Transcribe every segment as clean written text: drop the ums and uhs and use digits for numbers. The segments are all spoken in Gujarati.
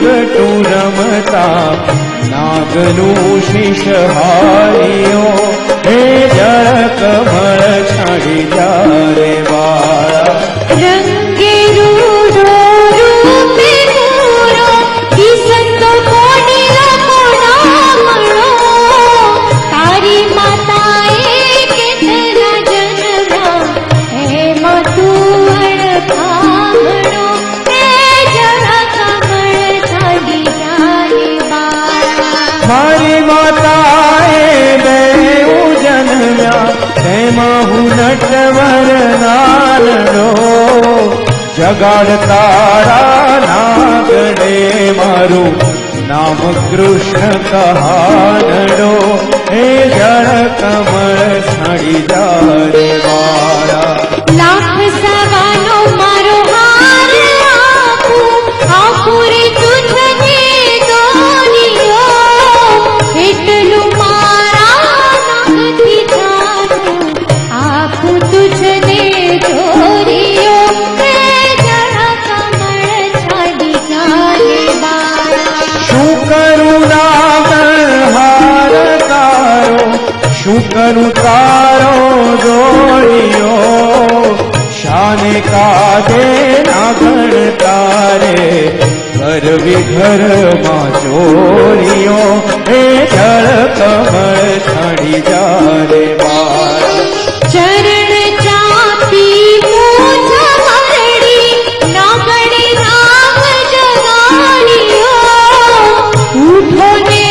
ઘટું રમતા નાગનું શીશ હારિયો હે જળ કમળ છાડી જારે બાળા રંગે રૂડો રૂપે પૂરો કિસંતો કોડીલો કોડામણો તારી માતાએ કેટલા જન્મા હે મતું અણખામણો હે જળ કમળ છાડી જારે બાળા મારી માતાએ બેઉ જન્મ્યા તેમાં હું નટવર નાનડો જગાડ તારા નાગડે મારું નામ કૃષ્ણ કહાનડો હે જળ કમળ છાડી જારે વાળા લાખ સવાનો મારો હાર આપું રે તુજને દોરિયો એટલું મારા નાગથી થાતું આપું તુજને દોરિયો હે જળ કમળ છાડી જારે બાળા શું કરું નાગણ હાર તારો શું કરું તારો દોરિયો શાને કાજે નાગણ તારે ઘર વિઘરમાં ચોરિયો હે જળ કમળ છાડી જારે બાળા ચરણ ચાપી મૂછ મરડી નાગડે નામ જગાડ્યો ઉઠો ને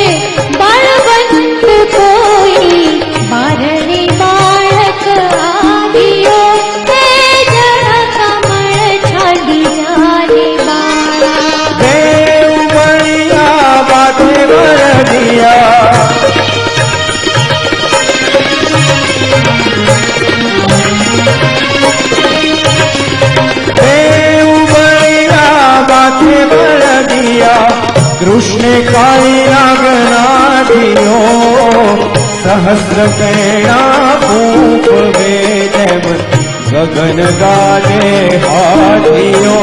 બળવંત કોઈ મારને બાળક આવ્યો હે જળ કમળ છાડી જારે બાળા દેવ મળ્યા બાતે વરદિયા દેવ મળ્યા બાતે વરદિયા કૃષ્ણે કાળી નાગના દિયો સહસ્ર પેણા પૂપ વેદમ ગગન ગાજે હાથીઓ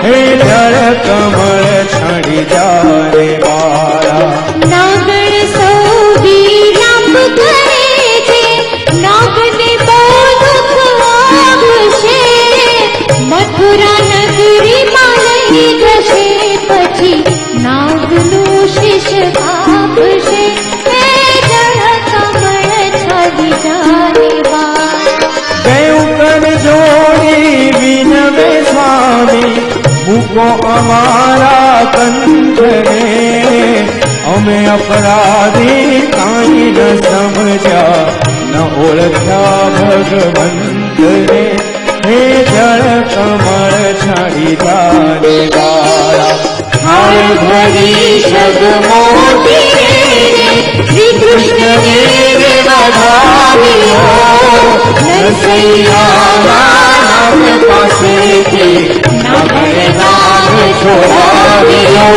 હે જળ કમળ છડી જારે બાળા નાગણ સૌ વિલાપ કરે છે નાગને બહુ દુઃખ આપશે મથુરા નગરીમાં લઈ જશે પછી નાગનું શીશ કાપશે હે જળ કમળ છડી જારે બાળા દેવ કર જોડી વિનવે સ્વામી મૂકો અમારા કંઠને અમે અપરાધી કાંઈ ન સમજ્યા ન ઓળખ્યા ભગવંતને હે જળ કમળ છાડી જારે બાળા હાય ભરી શગ મોતી શ્રી કૃષ્ણ દેવ વધાવ્યો નરસૈયા નાગ પાસેથી નાગણ નાગ છોડાવ્યો